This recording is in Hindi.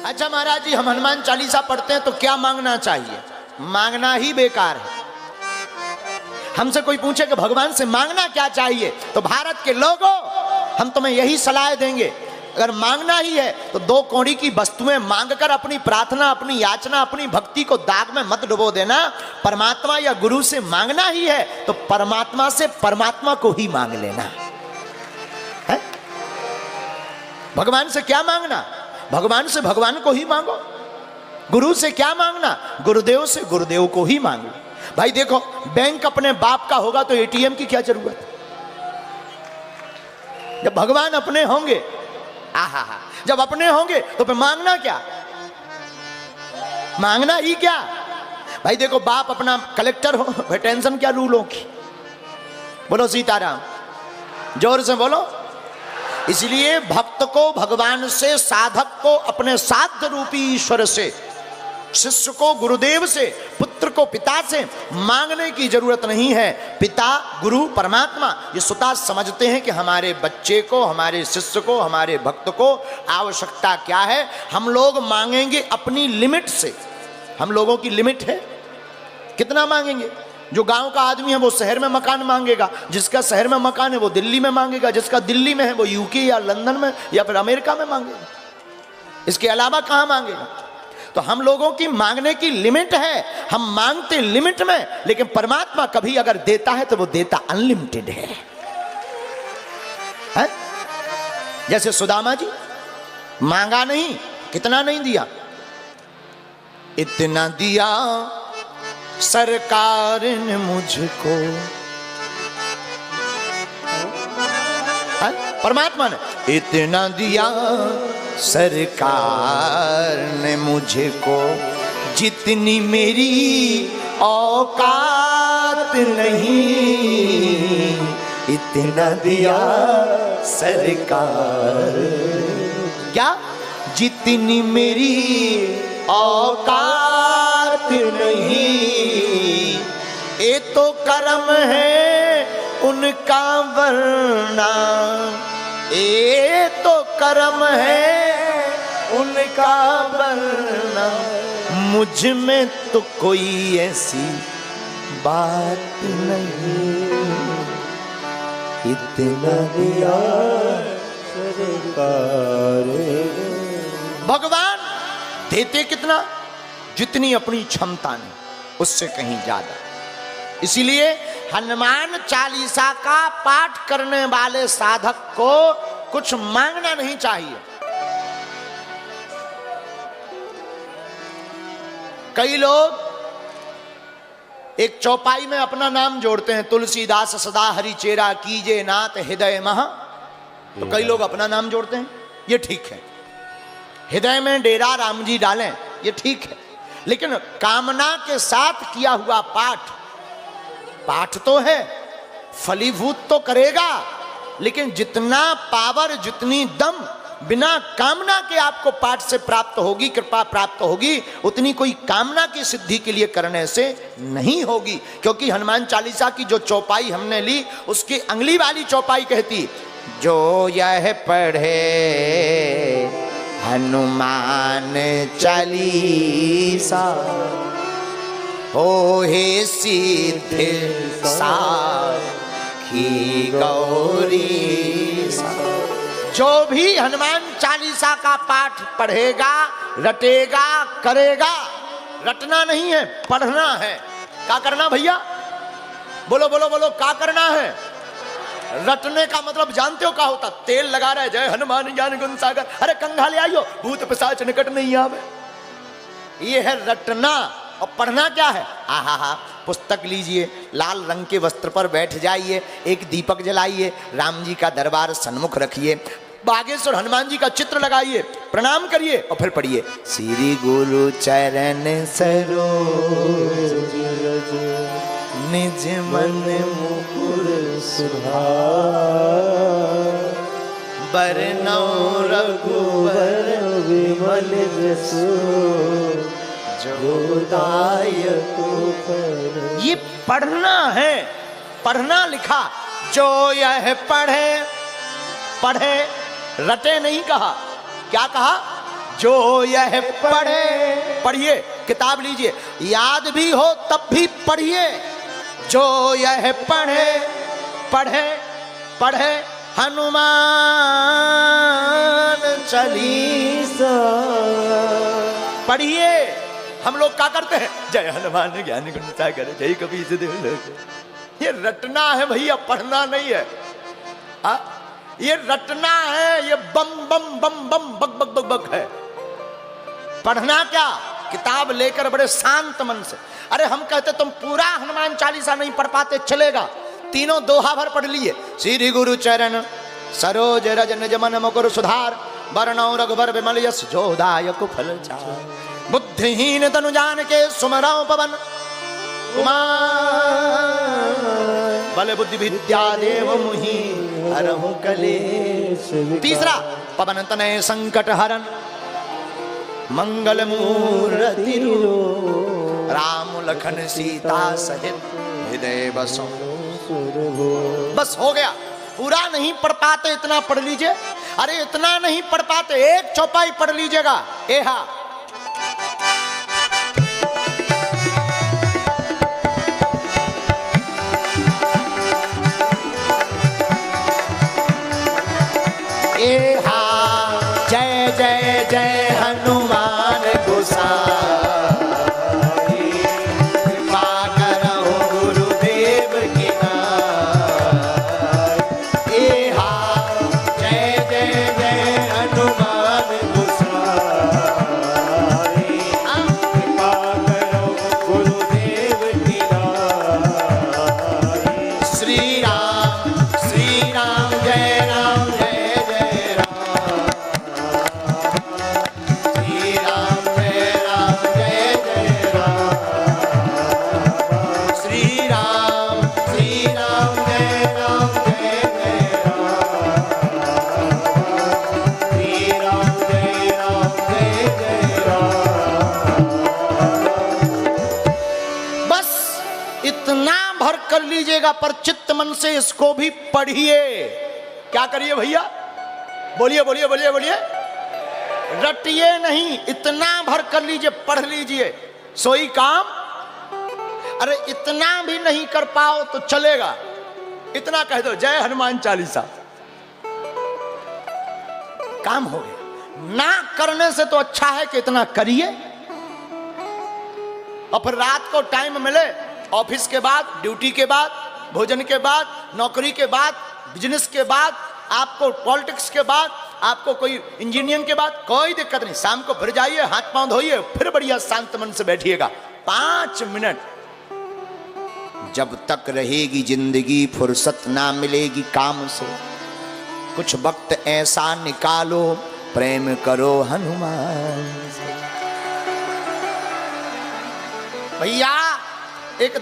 अच्छा महाराज जी, हम हनुमान चालीसा पढ़ते हैं तो क्या मांगना चाहिए? मांगना ही बेकार है। हमसे कोई पूछे कि भगवान से मांगना क्या चाहिए, तो भारत के लोगों हम तुम्हें यही सलाह देंगे, अगर मांगना ही है तो 2 कौड़ी की वस्तुएं मांगकर अपनी प्रार्थना, अपनी याचना, अपनी भक्ति को दाग में मत डुबो देना। परमात्मा या गुरु से मांगना ही है तो परमात्मा से परमात्मा को ही मांग लेना है। भगवान से क्या मांगना? भगवान से भगवान को ही मांगो। गुरु से क्या मांगना? गुरुदेव से गुरुदेव को ही मांगो। भाई देखो, बैंक अपने बाप का होगा तो एटीएम की क्या जरूरत है? जब भगवान अपने होंगे, आहा, जब अपने होंगे तो फिर मांगना क्या? मांगना ही क्या? भाई देखो, बाप अपना कलेक्टर हो, भाई टेंशन क्या रूलों की? बोलो सीताराम, जोर से बोलो। इसलिए भक्त को भगवान से, साधक को अपने साध्य रूपी ईश्वर से, शिष्य को गुरुदेव से, पुत्र को पिता से मांगने की जरूरत नहीं है। पिता, गुरु, परमात्मा ये स्वतः समझते हैं कि हमारे बच्चे को, हमारे शिष्य को, हमारे भक्त को आवश्यकता क्या है। हम लोग मांगेंगे अपनी लिमिट से। हम लोगों की लिमिट है, कितना मांगेंगे? जो गांव का आदमी है वो शहर में मकान मांगेगा, जिसका शहर में मकान है वो दिल्ली में मांगेगा, जिसका दिल्ली में है वो यूके या लंदन में या फिर अमेरिका में मांगेगा। इसके अलावा कहां मांगेगा? तो हम लोगों की मांगने की लिमिट है। हम मांगते लिमिट में, लेकिन परमात्मा कभी अगर देता है तो वो देता अनलिमिटेड है? जैसे सुदामा जी मांगा नहीं, कितना नहीं दिया? इतना दिया सरकार ने मुझको, परमात्मा ने इतना दिया सरकार ने मुझको, जितनी मेरी औकात नहीं, इतना दिया सरकार। क्या? जितनी मेरी औकात नहीं, ये तो कर्म है उनका वरना, ये तो कर्म है उनका वरना, मुझ में तो कोई ऐसी बात नहीं, इतना दिया सरकार। भगवान देते कितना? जितनी अपनी क्षमता ने, उससे कहीं ज्यादा। इसीलिए हनुमान चालीसा का पाठ करने वाले साधक को कुछ मांगना नहीं चाहिए। कई लोग एक चौपाई में अपना नाम जोड़ते हैं, तुलसीदास सदा हरि चेरा कीजे नाथ हृदय महा। तो कई लोग अपना नाम जोड़ते हैं, ये ठीक है। हृदय में डेरा राम जी डालें, ये ठीक है। लेकिन कामना के साथ किया हुआ पाठ, पाठ तो है, फलीभूत तो करेगा, लेकिन जितना पावर, जितनी दम बिना कामना के आपको पाठ से प्राप्त होगी, कृपा प्राप्त होगी, उतनी कोई कामना की सिद्धि के लिए करने से नहीं होगी। क्योंकि हनुमान चालीसा की जो चौपाई हमने ली, उसकी अगली वाली चौपाई कहती, जो यह पढ़े हनुमान चालीसा, हो हे सिद्ध साखी गौरी सा। जो भी हनुमान चालीसा का पाठ पढ़ेगा, रटेगा, करेगा, रटना नहीं है, पढ़ना है। क्या करना भैया? बोलो बोलो बोलो, क्या करना है? रटने का मतलब जानते हो क्या होता? तेल लगा रहा है, जय हनुमान ज्ञान गुण सागर, अरे कंघा ले आइयो, भूत पिशाच निकट नहीं आवे। ये है रटना। और पढ़ना क्या है? आहा, पुस्तक लीजिए, लाल रंग के वस्त्र पर बैठ जाइए, एक दीपक जलाइए, राम जी का दरबार सन्मुख रखिए, बागेश्वर हनुमान जी का चित्र लगाइए, प्रणाम करिए और फिर पढ़िए, श्री गुरु चरण सरोज रज निज मन मुकुर सुधार, बरनौ रघुवर विमल जसु ये पढ़ना है। पढ़ना लिखा, जो यह पढ़े, पढ़े, रटे नहीं कहा। क्या कहा? जो यह पढ़े, पढ़िए, किताब लीजिए, याद भी हो तब भी पढ़िए। जो यह पढ़े पढ़े पढ़े हनुमान चालीसा। पढ़िए। हम लोग क्या करते हैं? जय हनुमान ज्ञान गुण सागर जय कबीर देव। ये रटना है भैया, पढ़ना नहीं है। ये रटना है, ये बम बम बम बम बक बक बक बक है। पढ़ना क्या? किताब लेकर बड़े शांत मन से। अरे हम कहते तुम पूरा हनुमान चालीसा नहीं पढ़ पाते, चलेगा, तीनों दोहा भर पढ़ लिए। श्री गुरु चरण सरोज रज निज मन मुकुर सुधार, वरणौ रघुबर विमल यश जोदायक फल चार। बुद्धिहीन तनु जान के सुमरौ पवन कुमार, बल बुद्धि विद्या देव मुहि हरहु कलेश। तीसरा, पवन तनय संकट हरन मंगल मूर्ति, राम लखन सीता सहित हृदय बसो। बस हो गया। पूरा नहीं पढ़ पाते, इतना पढ़ लीजिए। अरे इतना नहीं पढ़ पाते, एक चौपाई पढ़ लीजिएगा। एहा एहा जय जय जय हनुमान गोसाई, कृपा करहु गुरुदेव की नाई। एहा जय जय जय हनुमान गोसाई, कृपा करहु गुरुदेव की नाई। श्री राम जय राम जय जय राम, श्री राम जय जय राम, श्री राम जय राम जय जय राम, श्री राम जय जय राम। बस इतना भर कर लीजिएगा, पर चित्त मन से इसको भी पढ़िए। क्या करिए भैया? बोलिए बोलिए बोलिए बोलिए। रटिए नहीं, इतना भर कर लीजिए, पढ़ लीजिए, सोई काम। अरे इतना भी नहीं कर पाओ तो चलेगा, इतना कह दो जय हनुमान चालीसा, काम हो गया। ना करने से तो अच्छा है कि इतना करिए। और फिर रात को टाइम मिले, ऑफिस के बाद, ड्यूटी के बाद, भोजन के बाद, नौकरी के बाद, बिजनेस के बाद, आपको पॉलिटिक्स के बाद, आपको कोई इंजीनियरिंग के बाद, कोई दिक्कत नहीं, शाम को फिर जाइए, हाथ पांव धोइए, फिर बढ़िया शांत मन से बैठिएगा 5 मिनट। जब तक रहेगी जिंदगी फुर्सत ना मिलेगी काम से, कुछ वक्त ऐसा निकालो, प्रेम करो हनुमान से। भैया एक